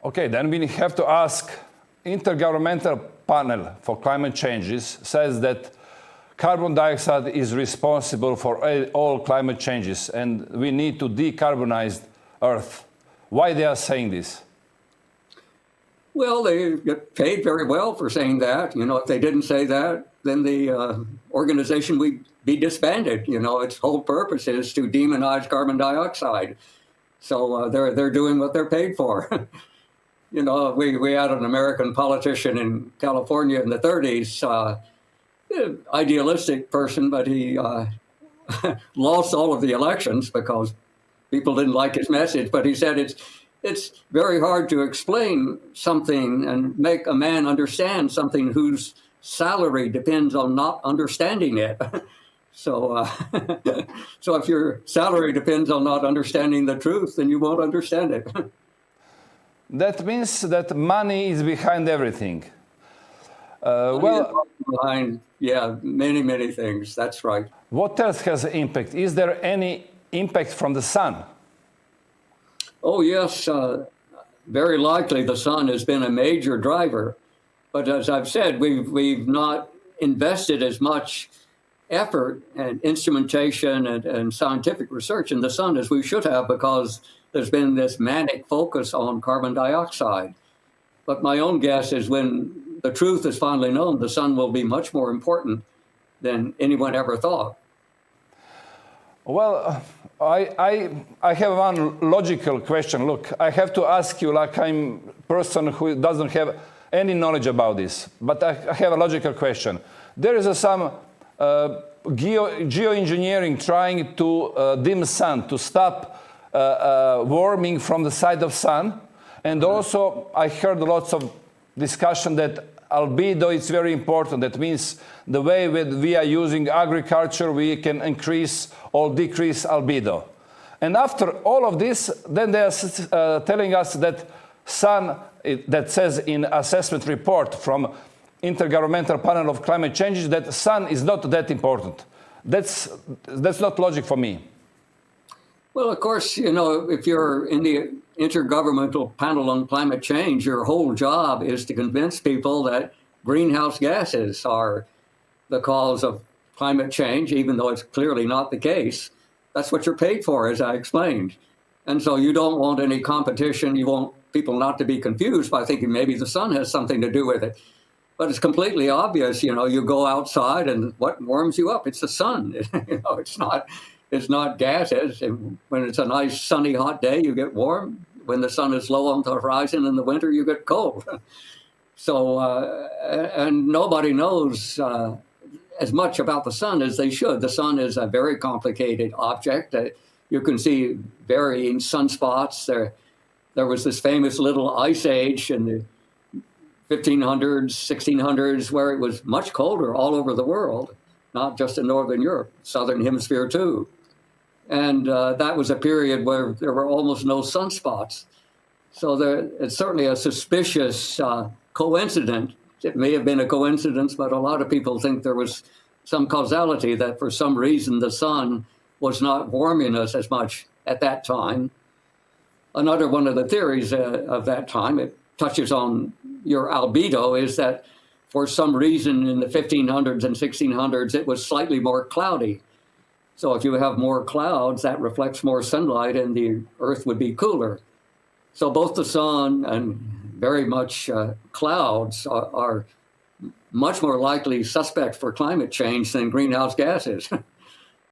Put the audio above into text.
Okay, then we have to ask, Intergovernmental Panel for Climate Changes says that carbon dioxide is responsible for all climate changes and we need to decarbonize Earth. Why they are saying this? Well, they get paid very well for saying that. You know, if they didn't say that, then the organization would be disbanded. You know, its whole purpose is to demonize carbon dioxide. So they're doing what they're paid for. You know, we had an American politician in California in the 30s, idealistic person, but he lost all of the elections because people didn't like his message. But he said it's very hard to explain something and make a man understand something whose salary depends on not understanding it. So, so if your salary depends on not understanding the truth, then you won't understand it. That means that money is behind everything. Behind, yeah, many things. That's right. What else has impact? Is there any impact from the sun? Oh, yes. Very likely the sun has been a major driver. But as I've said, we've not invested as much effort and instrumentation and scientific research in the sun as we should have, because there's been this manic focus on carbon dioxide. But my own guess is when the truth is finally known, the sun will be much more important than anyone ever thought. Well, I have one logical question. Look, I have to ask you, like I'm a person who doesn't have any knowledge about this, but I have a logical question. There is some geoengineering trying to dim sun, to stop warming from the side of sun. And also I heard lots of discussion that albedo is very important. That means the way we are using agriculture, we can increase or decrease albedo. And after all of this, then they are telling us that sun, that says in assessment report from Intergovernmental Panel of Climate Changes, that sun is not that important. That's not logic for me. Well, of course, you know, if you're in the Intergovernmental Panel on Climate Change, your whole job is to convince people that greenhouse gases are the cause of climate change, even though it's clearly not the case. That's what you're paid for, as I explained. And so you don't want any competition. You want people not to be confused by thinking maybe the sun has something to do with it. But it's completely obvious, you know, you go outside and what warms you up? It's the sun. You know, it's not gases. And when it's a nice sunny hot day, you get warm. When the sun is low on the horizon in the winter, you get cold. So, and nobody knows as much about the sun as they should. The sun is a very complicated object. You can see varying sunspots. There was this famous little ice age in the 1500s, 1600s, where it was much colder all over the world, not just in Northern Europe, Southern Hemisphere too. And that was a period where there were almost no sunspots. So it's certainly a suspicious coincidence. It may have been a coincidence, but a lot of people think there was some causality that for some reason the sun was not warming us as much at that time. Another one of the theories of that time, it touches on your albedo, is that for some reason in the 1500s and 1600s, it was slightly more cloudy. So if you have more clouds, that reflects more sunlight and the earth would be cooler. So both the sun and very much clouds are much more likely suspect for climate change than greenhouse gases.